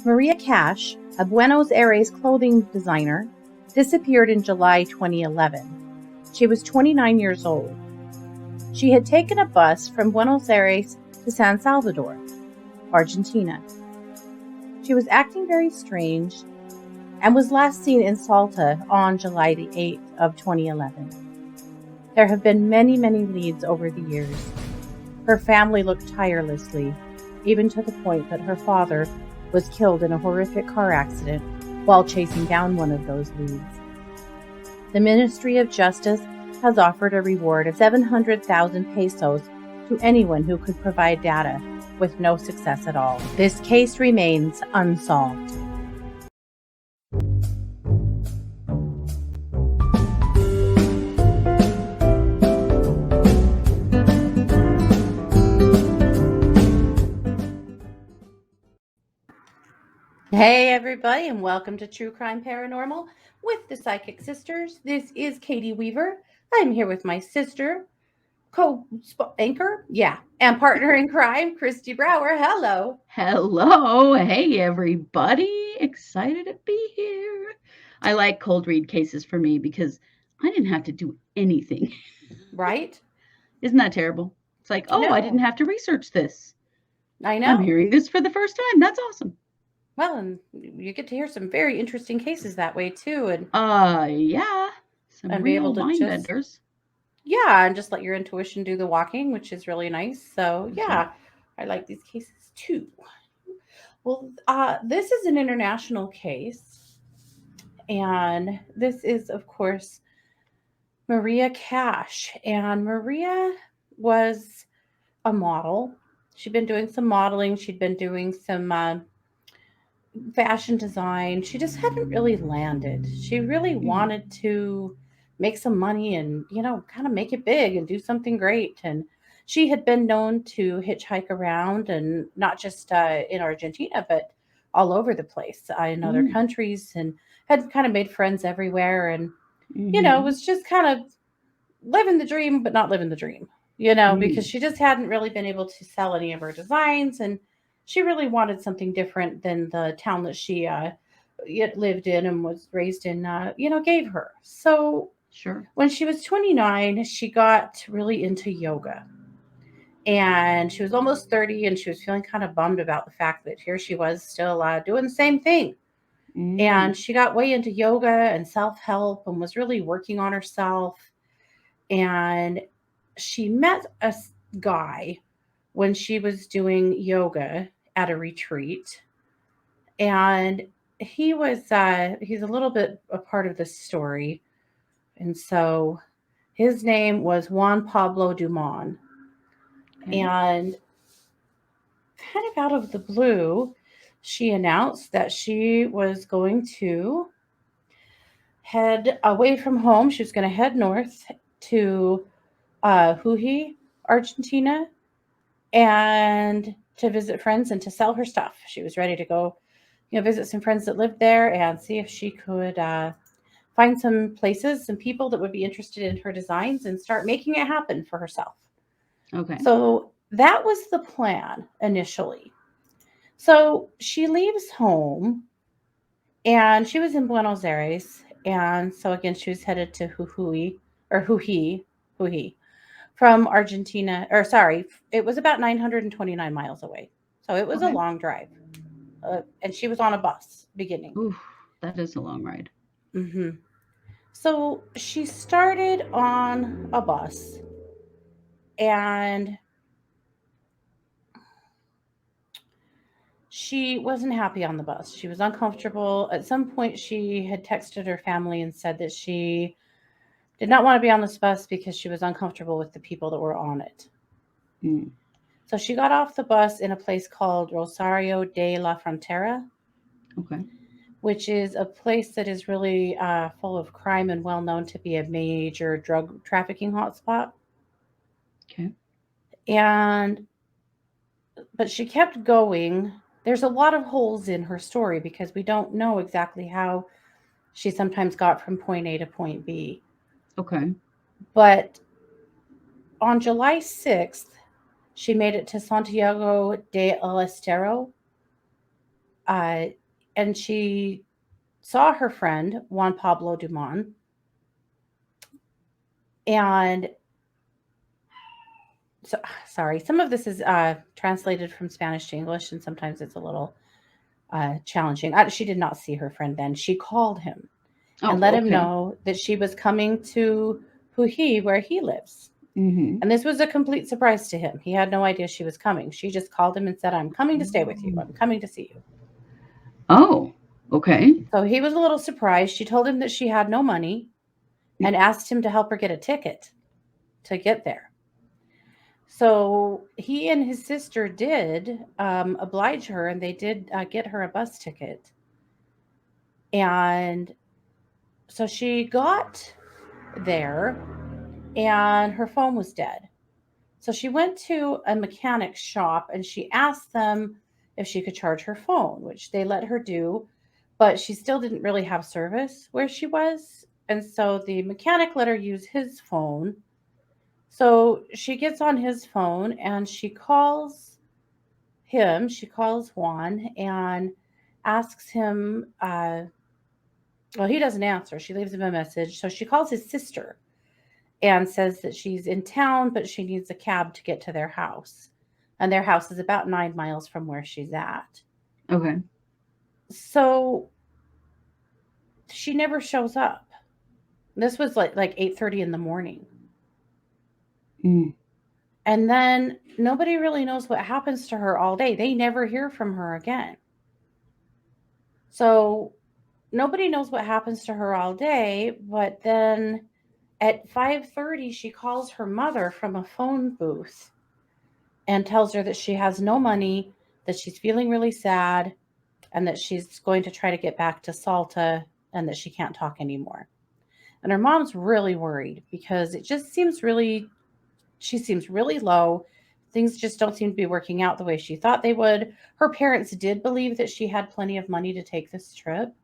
Maria Cash, a Buenos Aires clothing designer, disappeared in July 2011. She was 29 years old. She had taken a bus from Buenos Aires to San Salvador, Argentina. She was acting very strange and was last seen in Salta on July the 8th of 2011. There have been many leads over the years. Her family looked tirelessly, even to the point that her father was killed in a horrific car accident while chasing down one of those leads. The Ministry of Justice has offered a reward of 700,000 pesos to anyone who could provide data, with no success at all. This case remains unsolved. Hey everybody, and welcome to True Crime Paranormal with the Psychic Sisters. This is Katie Weaver. I'm here with my sister, co-anchor, and partner in crime, Christy Brower. Hello. Hello. Hey everybody. Excited to be here. I like cold read cases for me because I didn't have to do anything. Right? Isn't that terrible? It's like, oh, I didn't have to research this. I know. I'm hearing this for the first time. That's awesome. Well, and you get to hear some very interesting cases that way too, and yeah, some and be real able to mind just benders. and just let your intuition do the walking, which is really nice. So Right. I like these cases too. Well, this is an international case, and this is, of course, Maria Cash. And Maria was a model. She'd been doing some modeling. She'd been doing some fashion design. She just hadn't really landed. She really wanted to make some money and, kind of make it big and do something great. And she had been known to hitchhike around, and not just in Argentina, but all over the place in other countries, and had kind of made friends everywhere. And, was just kind of living the dream, but not living the dream, because she just hadn't really been able to sell any of her designs. And she really wanted something different than the town that she lived in and was raised in, gave her. So Sure. when she was 29, she got really into yoga. And she was almost 30, and she was feeling kind of bummed about the fact that here she was still doing the same thing. And she got way into yoga and self-help and was really working on herself. And she met a guy when she was doing yoga at a retreat. And he's a little bit a part of this story. And so his name was Juan Pablo Dumont. Okay. And kind of out of the blue, she announced that she was going to head away from home. She was going to head north to Jujuy, Argentina, and to visit friends and to sell her stuff. She was ready to go, visit some friends that lived there and see if she could find some places, some people that would be interested in her designs and start making it happen for herself. Okay. So that was the plan initially. So she leaves home, and she was in Buenos Aires. And so again, she was headed to Jujuy from Argentina, or sorry, it was about 929 miles away. So it was a Okay. long drive. And she was on a bus beginning. Oof, that is a long ride. Hmm. So she started on a bus, and she wasn't happy on the bus. She was uncomfortable. At some point, she had texted her family and said that she did not want to be on this bus because she was uncomfortable with the people that were on it. Mm. So she got off the bus in a place called Rosario de la Frontera, Okay. which is a place that is really full of crime and well known to be a major drug trafficking hotspot. Okay. And but she kept going. There's a lot of holes in her story because we don't know exactly how she sometimes got from point A to point B. Okay. But on July 6th, she made it to Santiago de El Estero, uh, and she saw her friend Juan Pablo Dumont, and so sorry, some of this is translated from Spanish to English, and sometimes it's a little challenging. She did not see her friend then. She called him and Oh, let him okay. know that she was coming to Puhi, where he lives. Mm-hmm. And this was a complete surprise to him. He had no idea she was coming. She just called him and said, I'm coming to stay with you. I'm coming to see you. Oh, okay. So he was a little surprised. She told him that she had no money and asked him to help her get a ticket to get there. So he and his sister did oblige her, and they did get her a bus ticket. And so she got there, and her phone was dead. So she went to a mechanic shop and she asked them if she could charge her phone, which they let her do, but she still didn't really have service where she was. And so the mechanic let her use his phone. So she gets on his phone and she calls him, she calls Juan and asks him, well, he doesn't answer. She leaves him a message. So she calls his sister and says that she's in town, but she needs a cab to get to their house. And their house is about 9 miles from where she's at. Okay. So she never shows up. This was like 8:30 in the morning. Mm. And then nobody really knows what happens to her all day. They never hear from her again. So nobody knows what happens to her all day, but then at 5:30 she calls her mother from a phone booth and tells her that she has no money, that she's feeling really sad, and that she's going to try to get back to Salta and that she can't talk anymore. And her mom's really worried because it just seems really, she seems really low. Things just don't seem to be working out the way she thought they would. Her parents did believe that she had plenty of money to take this trip.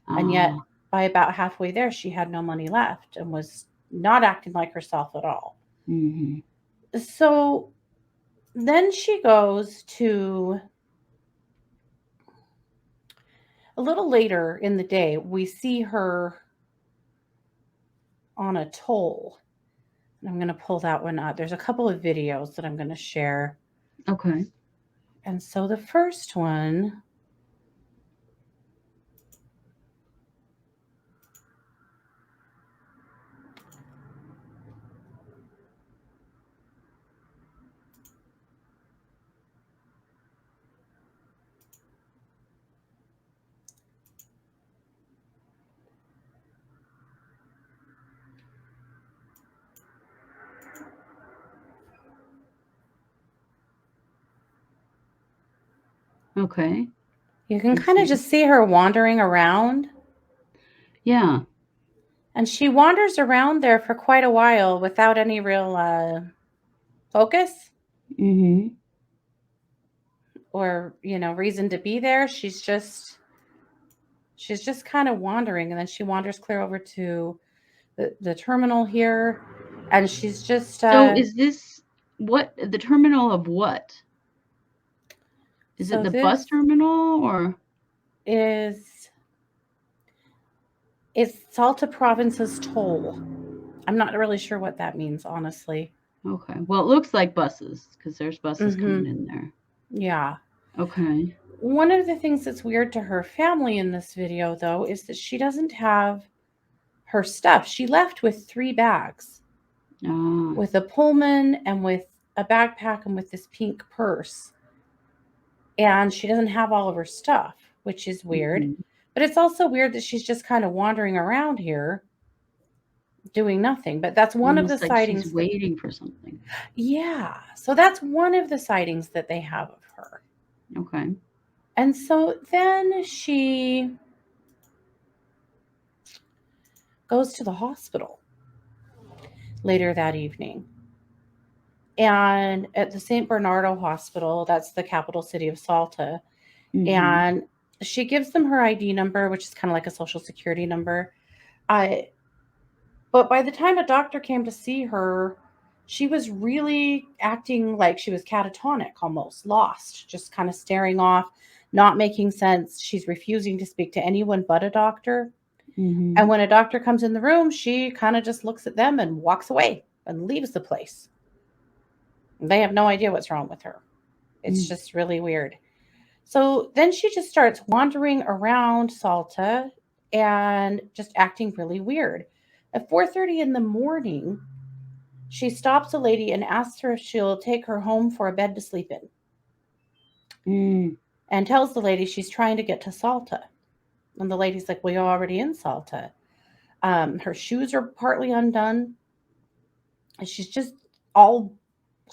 And yet, Ah. by about halfway there, she had no money left and was not acting like herself at all. Mm-hmm. So then she goes to a little later in the day, we see her on a toll. And I'm going to pull that one up. There's a couple of videos that I'm going to share. Okay. And so the first one, Okay. you can I kind of see. just see her wandering around. Yeah. And she wanders around there for quite a while without any real focus Mm-hmm. or, reason to be there. She's just kind of wandering, and then she wanders clear over to the terminal here, and she's just So is this what the terminal of what? Is it so the this bus terminal or is it's Salta Province's toll. I'm not really sure what that means, honestly. okay. Well, it looks like buses because there's buses coming Mm-hmm. in there. Yeah. Okay. One of the things that's weird to her family in this video, though, is that she doesn't have her stuff. She left with 3 bags, Ah. with a Pullman and with a backpack and with this pink purse. And she doesn't have all of her stuff, which is weird. Mm-hmm. But it's also weird that she's just kind of wandering around here doing nothing. But that's one of the Almost like she's sightings that, waiting for something. yeah. So that's one of the sightings that they have of her. Okay. And so then she goes to the hospital later that evening. And at the St. Bernardo Hospital, that's the capital city of Salta. Mm-hmm. And she gives them her ID number, which is kind of like a social security number. I But by the time a doctor came to see her, she was really acting like she was catatonic, almost lost, just kind of staring off, not making sense. She's refusing to speak to anyone but a doctor. And Mhm. when a doctor comes in the room, she kind of just looks at them and walks away and leaves the place. They have no idea what's wrong with her. It's Mm. just really weird. So then she just starts wandering around Salta and just acting really weird. At 4:30 in the morning, she stops a lady and asks her if she'll take her home for a bed to sleep in, Mm. and tells the lady she's trying to get to Salta. And the lady's like, "Well, you're already in Salta." Her shoes are partly undone. And all,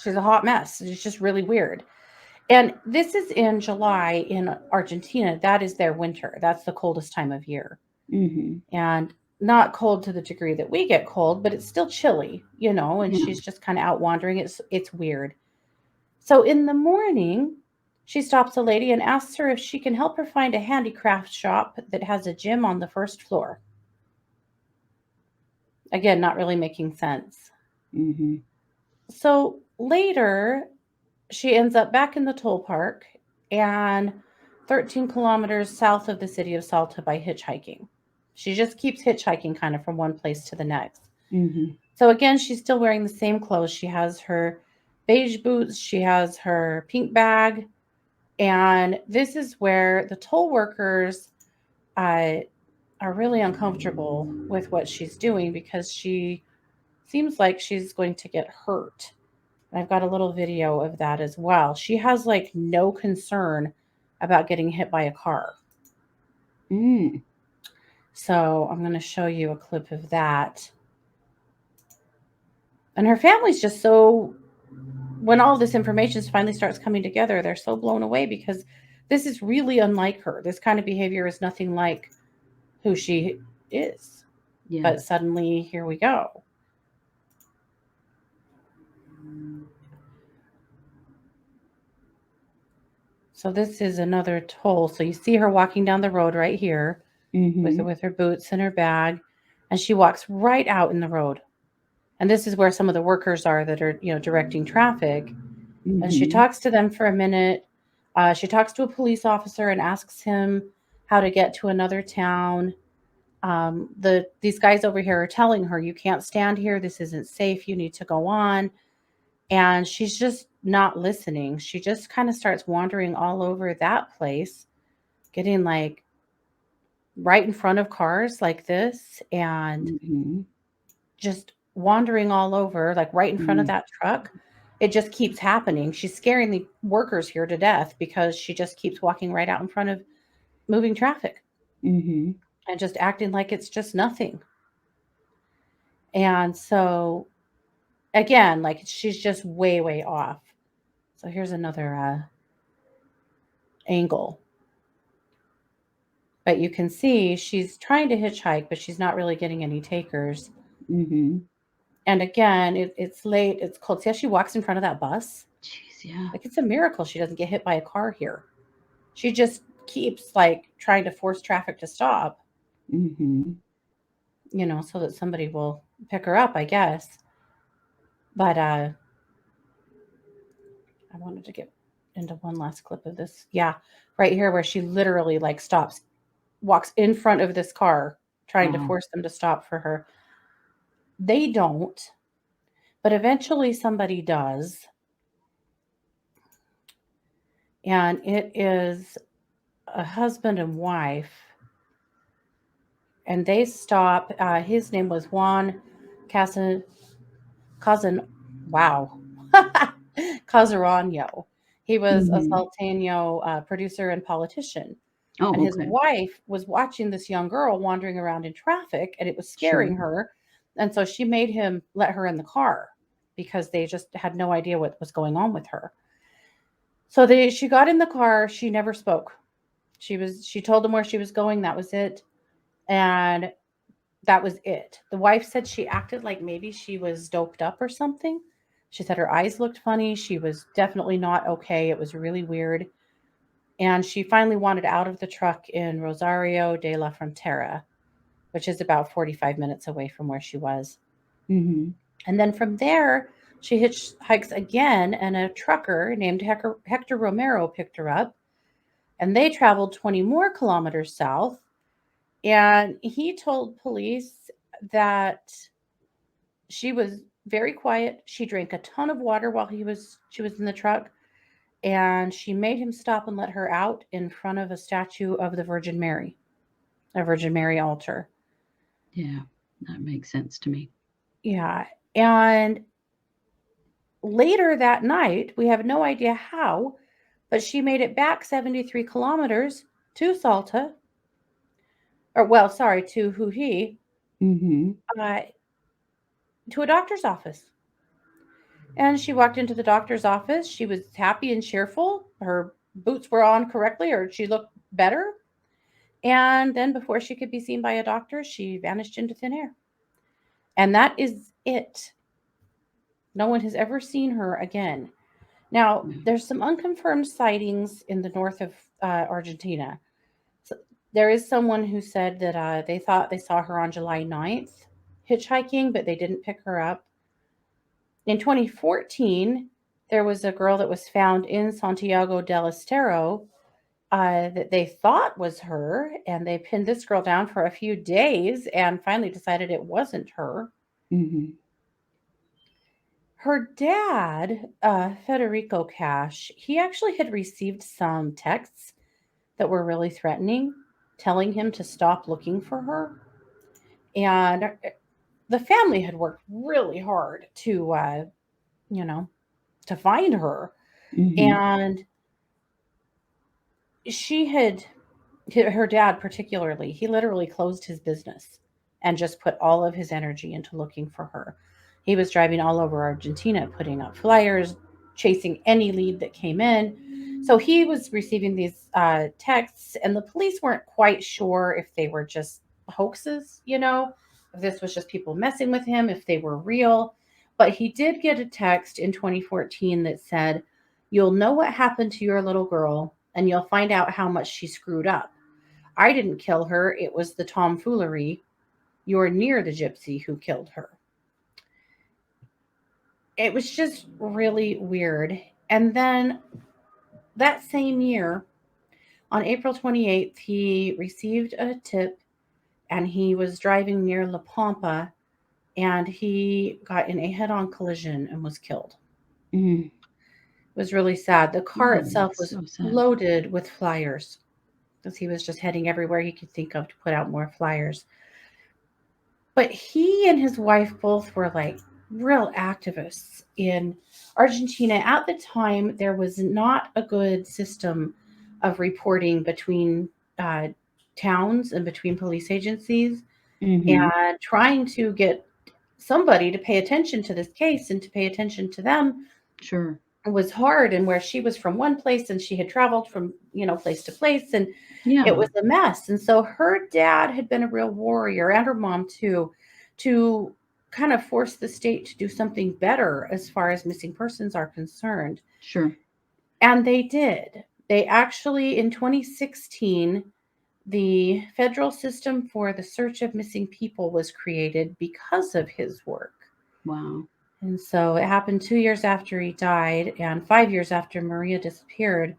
she's a hot mess. It's just really weird. And this is in July in Argentina. That is their winter. That's the coldest time of year. Mhm. And not cold to the degree that we get cold, but it's still chilly, and Yeah. she's just kind of out wandering. It's weird. So in the morning, she stops a lady and asks her if she can help her find a handicraft shop that has a gym on the first floor. Again, not really making sense. Mhm. So later, she ends up back in the toll park and 13 kilometers south of the city of Salta by hitchhiking. She just keeps hitchhiking kind of from one place to the next. Mhm. So again, she's still wearing the same clothes. She has her beige boots, she has her pink bag, and this is where the toll workers uh, are really uncomfortable with what she's doing because she seems like she's going to get hurt. And I've got a little video of that as well. She has like no concern about getting hit by a car. Mm. So I'm going to show you a clip of that. And her family's just so, when all this information finally starts coming together, they're so blown away because this is really unlike her. This kind of behavior is nothing like who she is. Yeah. But suddenly, here we go. So this is another toll. So you see her walking down the road right here Mhm. with her boots and her bag, and she walks right out in the road. And this is where some of the workers are that are, directing traffic. And she Mhm. talks to them for a minute. She talks to a police officer and asks him how to get to another town. These guys over here are telling her, "You can't stand here. This isn't safe. You need to go on." And she's just not listening. She just kind of starts wandering all over that place, getting like right in front of cars like this, and Mhm. just wandering all over, like right in front of Mm. that truck. It just keeps happening. She's scaring the workers here to death because she just keeps walking right out in front of moving traffic Mhm. and just acting like it's just nothing. And so, again, like she's just way, way off. So here's another angle. But you can see she's trying to hitchhike, but she's not really getting any takers. Mhm. And again, it's late, it's cold. See how she walks in front of that bus? Jeez, yeah. Like it's a miracle she doesn't get hit by a car here. She just keeps like trying to force traffic to stop, Mhm. so that somebody will pick her up, I guess. But I wanted to get into one last clip of this. Yeah, right here where she literally like stops, walks in front of this car trying to Wow. force them to stop for her. They don't, but eventually somebody does. And it is a husband and wife, and they stop. His name was Juan Casan Cousin, wow, Casarano. He was a Mhm. Salteño producer and politician. And Oh, his okay. wife was watching this young girl wandering around in traffic, and it was Sure. scaring her. And so she made him let her in the car because they just had no idea what was going on with her. So she got in the car. She never spoke. She told him where she was going. That was it. And that was it. The wife said she acted like maybe she was doped up or something. She said her eyes looked funny. She was definitely not okay. It was really weird. And she finally wanted out of the truck in Rosario de la Frontera, which is about 45 minutes away from where she was. Mhm. And then from there, she hitchhikes again, and a trucker named Hector Romero picked her up. and they traveled 20 more kilometers south. And he told police that she was very quiet. She drank a ton of water while she was in the truck, and she made him stop and let her out in front of a statue of the Virgin Mary, a Virgin Mary altar. Yeah, that makes sense to me. Yeah. And later that night, we have no idea how, but she made it back 73 kilometers to Salta, or well, sorry, to Huhi, Mhm. uh, to a doctor's office. And she walked into the doctor's office. She was happy and cheerful. Her boots were on correctly, or she looked better. And then, before she could be seen by a doctor, she vanished into thin air. And that is it. No one has ever seen her again. Now, Yeah. there's some unconfirmed sightings in the north of Argentina. So there is someone who said that they thought they saw her on July 9th hitchhiking, but they didn't pick her up. In 2014, there was a girl that was found in Santiago del Estero that they thought was her, and they pinned this girl down for a few days and finally decided it wasn't her. Mhm. Her dad, Federico Cash, he actually had received some texts that were really threatening, telling him to stop looking for her. And the family had worked really hard to, you know, to find her. Mhm. And she had her dad particularly, he literally closed his business and just put all of his energy into looking for her. He was driving all over Argentina, putting up flyers, chasing any lead that came in. So he was receiving these texts, and the police weren't quite sure if they were just hoaxes, if this was just people messing with him, if they were real. But he did get a text in 2014 that said, "You'll know what happened to your little girl, and you'll find out how much she screwed up. I didn't kill her. It was the tomfoolery. You're near the gypsy who killed her." It was just really weird. And then that same year, on April 28th, he received a tip and he was driving near La Pampa and he got in a head on collision and was killed. Mm. It was really sad. The car Oh, itself that's was so sad. loaded with flyers because he was just heading everywhere he could think of to put out more flyers. But he and his wife both were like real activists in Argentina. At the time, there was not a good system of reporting between uh, towns and between police agencies, Mhm. and trying to get somebody to pay attention to this case and to pay attention to them Sure. was hard. And where she was from one place and she had traveled from place to place, and it Yeah. was a mess. And so her dad had been a real warrior, and her mom too, to kind of force the state to do something better as far as missing persons are concerned. Sure. And they did. They actually, in 2016, the federal system for the search of missing people was created because of his work. Wow. And so it happened 2 years after he died and 5 years after Maria disappeared.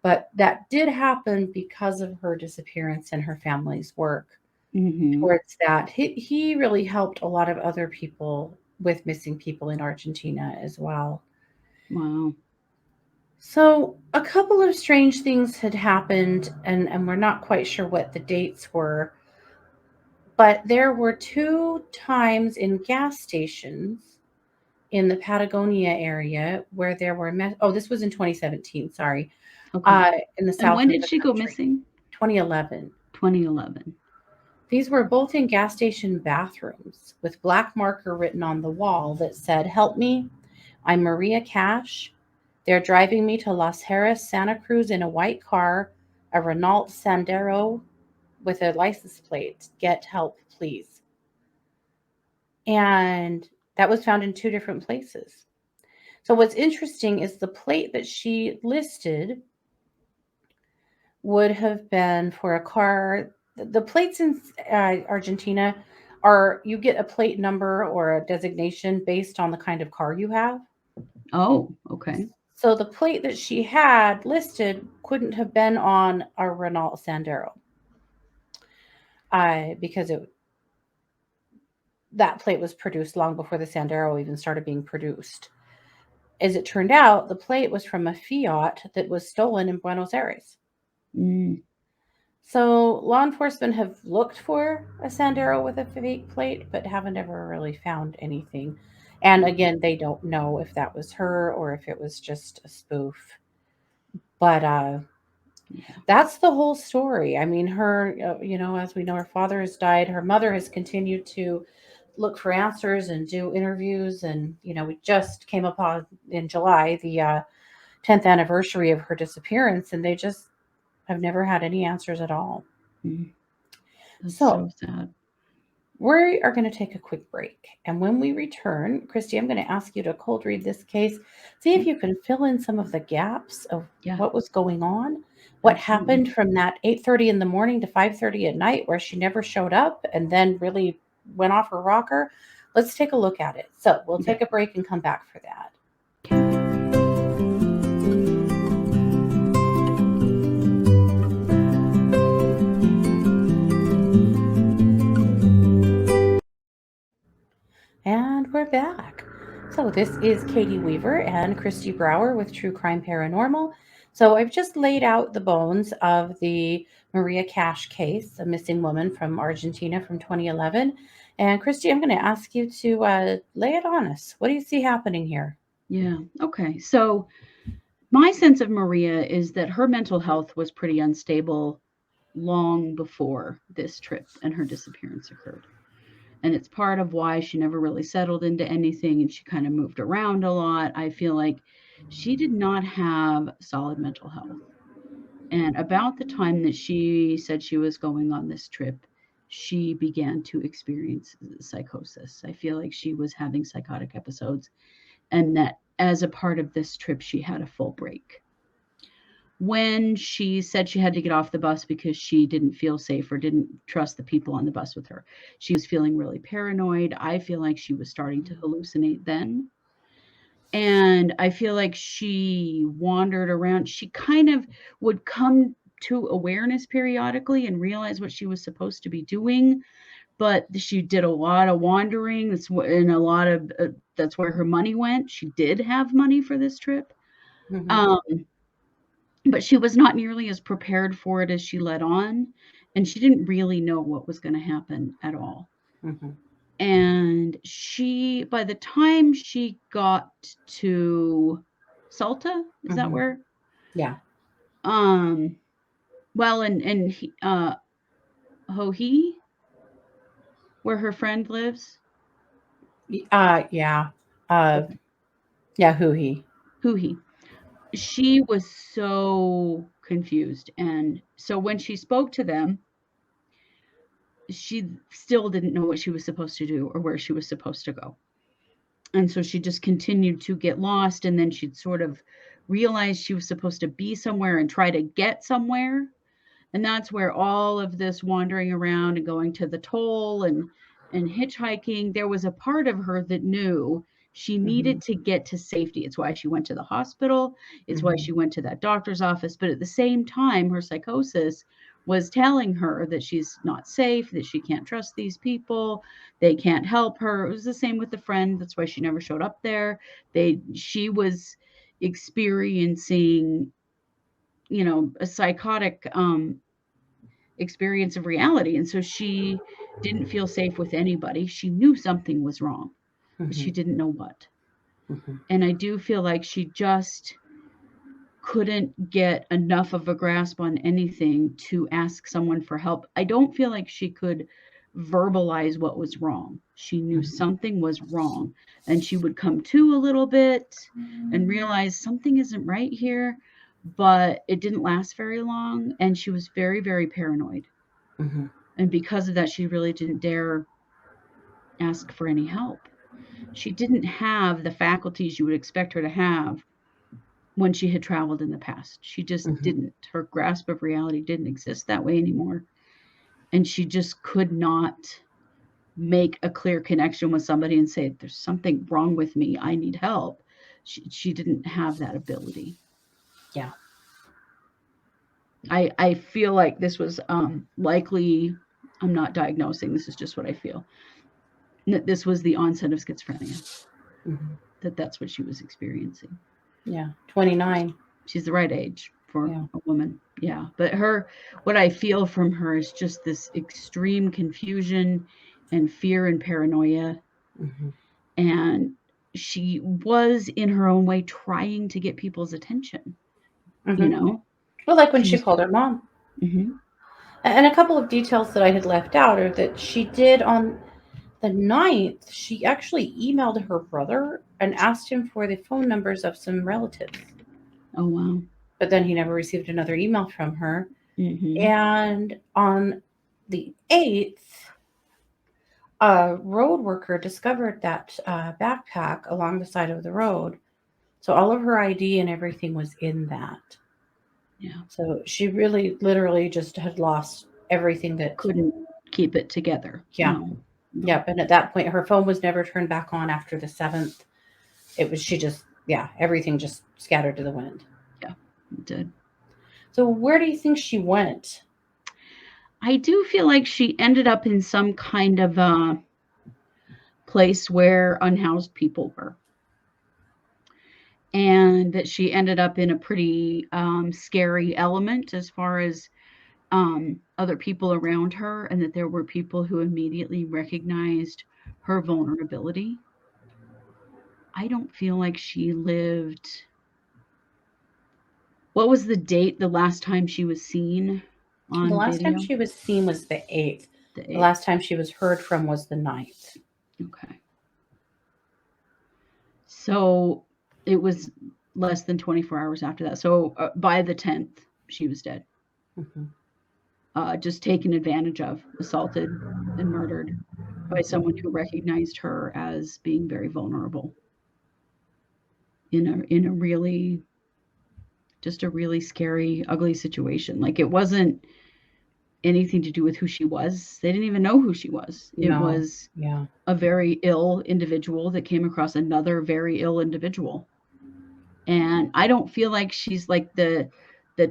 But that did happen because of her disappearance and her family's work Mhm. towards that. He really helped a lot of other people with missing people in Argentina as well. Wow. So a couple of strange things had happened, and we're not quite sure what the dates were, but there were two times in gas stations in the Patagonia area where there were oh, this was in 2017, sorry, Okay. in the And south when of did the she go country. missing? 2011. 2011. These were both in gas station bathrooms with black marker written on the wall that said, "Help me. I'm Maria Cash. They're driving me to Las Heras, Santa Cruz in a white car, a Renault Sandero with a license plate. Get help, please." And that was found in two different places. So what's interesting is the plate that she listed would have been for a car. The plates in Argentina are, you get a plate number or a designation based on the kind of car you have. Oh, okay. So the plate that she had listed couldn't have been on a Renault Sandero, because that plate was produced long before the Sandero even started being produced. As it turned out, the plate was from a Fiat that was stolen in Buenos Aires. Mm, So law enforcement have looked for a Sandero with a fake plate, but haven't ever really found anything. And again, they don't know if that was her or if it was just a spoof. But yeah. that's the whole story. I mean, as we know, her father has died. Her mother has continued to look for answers and do interviews. And, we just came upon in July the 10th anniversary of her disappearance, and they just have never had any answers at all. Mm, that's So so sad. we are going to take a quick break. And when we return, Christy, I'm going to ask you to cold read this case, see if Okay. you can fill in some of the gaps of Yeah, what was going on, what absolutely. happened from that 8:30 in the morning to 5:30 at night where she never showed up and then really went off her rocker. Let's take a look at it. So we'll Okay. take a break and come back for that. Okay. And we're back. So, this is Katie Weaver and Christy Brower with True Crime Paranormal. So, I've just laid out the bones of the Maria Cash case, a missing woman from Argentina from 2011. And, Christy, I'm going to ask you to lay it on us. What do you see happening here? Yeah. Okay. So my sense of Maria is that her mental health was pretty unstable long before this trip and her disappearance occurred. And it's part of why she never really settled into anything and she kind of moved around a lot. I feel like she did not have solid mental health. And about the time that she said she was going on this trip, she began to experience psychosis. I feel like she was having psychotic episodes, and that as a part of this trip, she had a full break. When she said she had to get off the bus because she didn't feel safe or didn't trust the people on the bus with her, she was feeling really paranoid. I feel like she was starting to hallucinate then. And I feel like she wandered around. She kind of would come to awareness periodically and realize what she was supposed to be doing, but she did a lot of wandering. And a lot of that's where her money went. She did have money for this trip. Mm-hmm, Um, but she was not nearly as prepared for it as she let on, and she didn't really know what was going to happen at all. mm-hmm, And by the time she got to Salta, is that mm-hmm. where? Yeah. Um, well, Hohi, where her friend lives. Yeah. Uh, Okay, yeah, who he. Huhi. She was so confused, and so when she spoke to them, she still didn't know what she was supposed to do or where she was supposed to go. And so she just continued to get lost, and then she'd sort of realize she was supposed to be somewhere and try to get somewhere. And that's where all of this wandering around and going to the toll and hitchhiking, there was a part of her that knew she Mm-hmm, needed to get to safety. It's why she went to the hospital, it's why mm-hmm, she went to that doctor's office, but at the same time her psychosis was telling her that she's not safe, that she can't trust these people, they can't help her. It was the same with the friend, that's why she never showed up there. She was experiencing, a psychotic experience of reality. And so she didn't feel safe with anybody. She knew something was wrong, but mm-hmm, she didn't know what. mm-hmm, And I do feel like she just couldn't get enough of a grasp on anything to ask someone for help. I don't feel like she could verbalize what was wrong. She knew mm-hmm, something was wrong, and she would come to a little bit and realize something isn't right here, but it didn't last very long. And she was very, very paranoid. mm-hmm, And because of that, she really didn't dare ask for any help. She didn't have the faculties you would expect her to have when she had traveled in the past. She just mm-hmm, didn't. Her grasp of reality didn't exist that way anymore. And she just could not make a clear connection with somebody and say, there's something wrong with me. I need help. she didn't have that ability. Yeah. I feel like this was likely, I'm not diagnosing, this is just what I feel, that this was the onset of schizophrenia, Hmm. that's what she was experiencing. Yeah. 29. She's the right age for Yeah. a woman. Yeah. But what I feel from her is just this extreme confusion and fear and paranoia. Hmm. And she was, in her own way, trying to get people's attention, you Hmm. know? Well, like when She she was, called her mom. mhm. And a couple of details that I had left out are that she did on the 9th, she actually emailed her brother and asked him for the phone numbers of some relatives. Oh, wow. But then he never received another email from her. Hmm. And on the 8th, a road worker discovered that backpack along the side of the road. So all of her ID and everything was in that. Yeah. So she really, literally just had lost everything that, Couldn't keep it together. yeah. No, no. Yep. And at that point, her phone was never turned back on after the 7th. It was, she just, yeah, everything just scattered to the wind. Yeah, it did. So where do you think she went? I do feel like she ended up in some kind of a place where unhoused people were. And that she ended up in a pretty scary element as far as other people around her, and that there were people who immediately recognized her vulnerability. I don't feel like she lived. What was the date the last time she was seen The on last time video? she was seen was the 8th. The The 8th. last time she was heard from was the 9th. Okay. So it was less than 24 hours after that. So by the 10th, she was dead. Hmm. Just taken advantage of, assaulted, and murdered by someone who recognized her as being very vulnerable in a really, just a really scary, ugly situation. Like, it wasn't anything to do with who she was. They didn't even know who she was. It No. was Yeah. a very ill individual that came across another very ill individual. And I don't feel like she's like the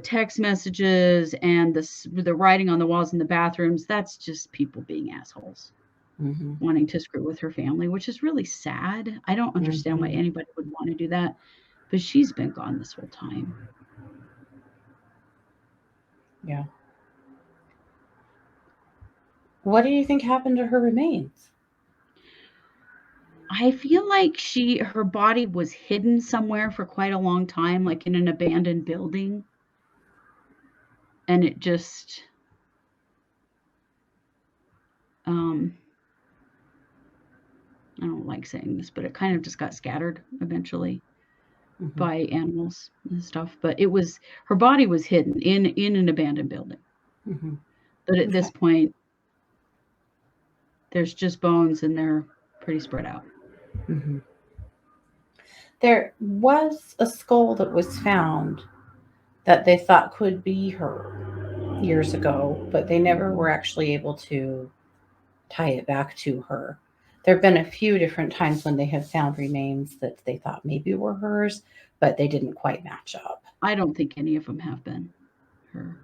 text messages and the writing on the walls in the bathrooms. That's just people being assholes, Hmm. wanting to screw with her family, which is really sad. I don't understand why Hmm. anybody would want to do that, but she's been gone this whole time. Yeah. What do you think happened to her remains? I feel like her body was hidden somewhere for quite a long time, like in an abandoned building, and it just um I don't like saying this, but it kind of just got scattered eventually Hmm. by animals and stuff. But her body was hidden in an abandoned building. Hmm. But at Okay. this point, there's just bones and they're pretty spread out. Hmm. There was a skull that was found that they thought could be her years ago, but they never were actually able to tie it back to her. There have been a few different times when they have found remains that they thought maybe were hers, but they didn't quite match up. I don't think any of them have been her.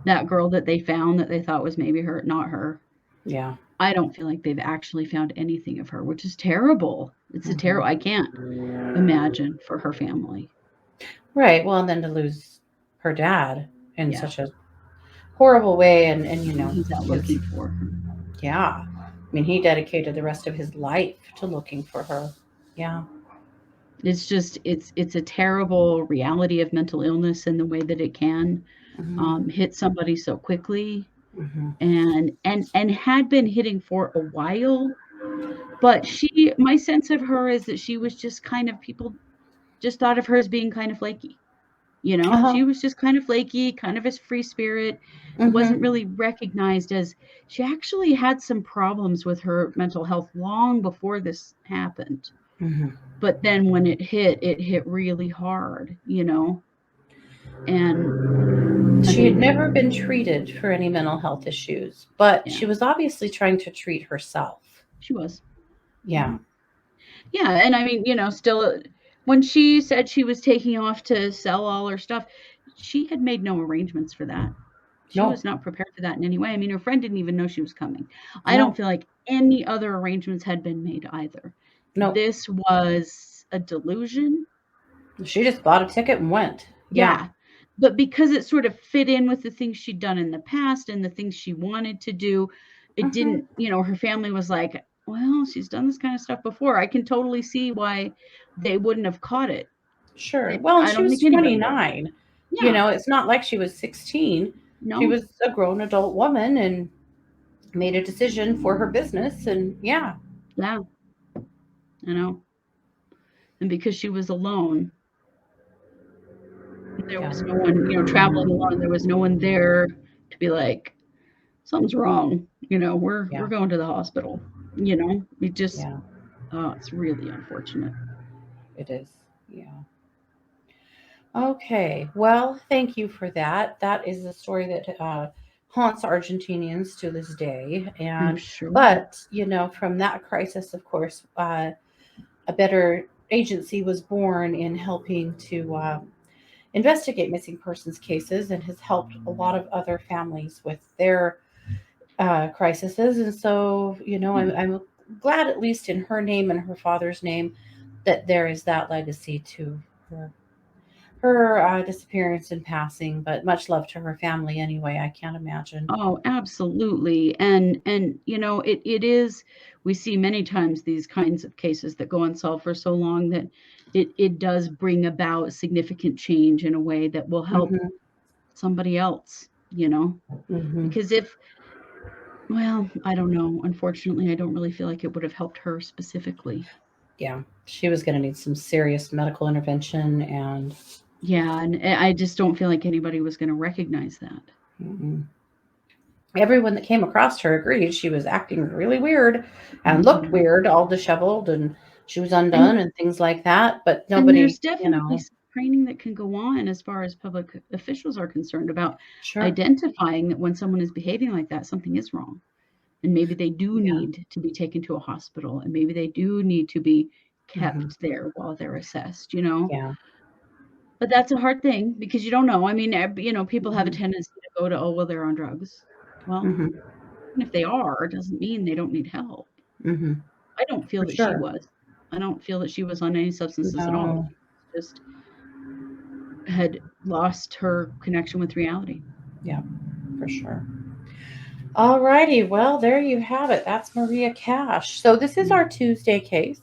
That girl that they found that they thought was maybe her, not her. Yeah. I don't feel like they've actually found anything of her, which is terrible. It's a Hmm. terrible. I can't imagine for her family. Right. Well, and then to lose her dad in Yeah, such a horrible way, and he's out his, looking for her. yeah. I mean, he dedicated the rest of his life to looking for her. Yeah. It's just it's a terrible reality of mental illness and the way that it can Hmm. hit somebody so quickly, Hmm. and had been hitting for a while. But my sense of her is that she was just kind of, people just thought of her as being kind of flaky. Uh-huh. She was just kind of flaky, kind of a free spirit. It wasn't Hmm. really recognized as, she actually had some problems with her mental health long before this happened. Hmm. But then when it hit really hard. And I She had mean, never been treated for any mental health issues, but yeah, she was obviously trying to treat herself. she was. Yeah. Mhm. Yeah, and I mean, still, when she said she was taking off to sell all her stuff, she had made no arrangements for that. She No, was not prepared for that in any way. I mean, her friend didn't even know she was coming. I don't no, feel like any other arrangements had been made either. no. This was a delusion. She just bought a ticket and went. Yeah. Yeah. But because it sort of fit in with the things she'd done in the past and the things she wanted to do, it Hmm. didn't, her family was like, well, she's done this kind of stuff before. I can totally see why they wouldn't have caught it. Sure. Well, and I she don't was think anybody would. 29. Yeah. It's not like she was 16. She No. was a grown adult woman and made a decision for her business. And yeah, Yeah. I know. And because she was alone, there yeah, was no one, traveling alone, there was no one there to be like, something's wrong. We're yeah, going to the hospital. It just, yeah, oh, it's really unfortunate. it is. Yeah. Okay. Well, thank you for that. That is a story that haunts Argentinians to this day. I'm And, sure. but, from that crisis, of course, a better agency was born in helping to investigate missing persons cases and has helped a lot of other families with their crises. And so, Yeah. I'm glad, at least in her name and her father's name, that there is that legacy to her. Her disappearance and passing, but much love to her family anyway. I can't imagine. Oh, absolutely. And it is, we see many times these kinds of cases that go unsolved for so long that it does bring about significant change in a way that will help Hmm. somebody else. Hmm. Because if, well, I don't know. Unfortunately, I don't really feel like it would have helped her specifically. Yeah, she was going to need some serious medical intervention, and Yeah, and I just don't feel like anybody was going to recognize that. mm, everyone that came across her agreed she was acting really weird and looked Mhm. weird, all disheveled, and she was And undone and things like that. But and nobody, there's definitely some training that can go on as far as public officials are concerned about sure, identifying that when someone is behaving like that, something is wrong. And maybe they do yeah, need to be taken to a hospital and maybe they do need to be hmm, kept there while they're assessed. yeah, But that's a hard thing because you don't know. I mean, people have a hmm, tendency to go to, oh, well, they're on drugs. Well, hmm, even if they are, it doesn't mean they don't need help. hmm, I don't feel for that she sure. was. I don't feel that she was on any substances at all. No, Just had lost her connection with reality. yeah, for sure. All righty. Well, there you have it. That's Maria Cash. So this is Mm. our Tuesday case.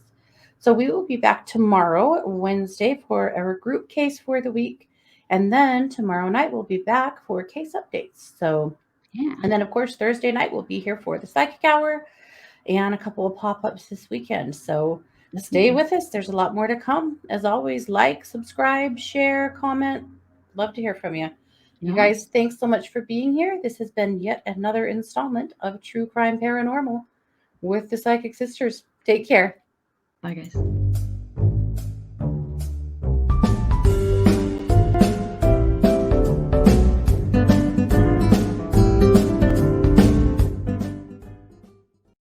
So we will be back tomorrow, Wednesday, for our group case for the week. And then tomorrow night we'll be back for case updates. So, Yeah. and then of course Thursday night we'll be here for the psychic hour and a couple of pop-ups this weekend. So stay Definitely. with us. There's a lot more to come. As always, like, subscribe, share, comment. Love to hear from you. You Yeah. guys, thanks so much for being here. This has been yet another installment of True Crime Paranormal with the Psychic Sisters. Take care. Bye, guys.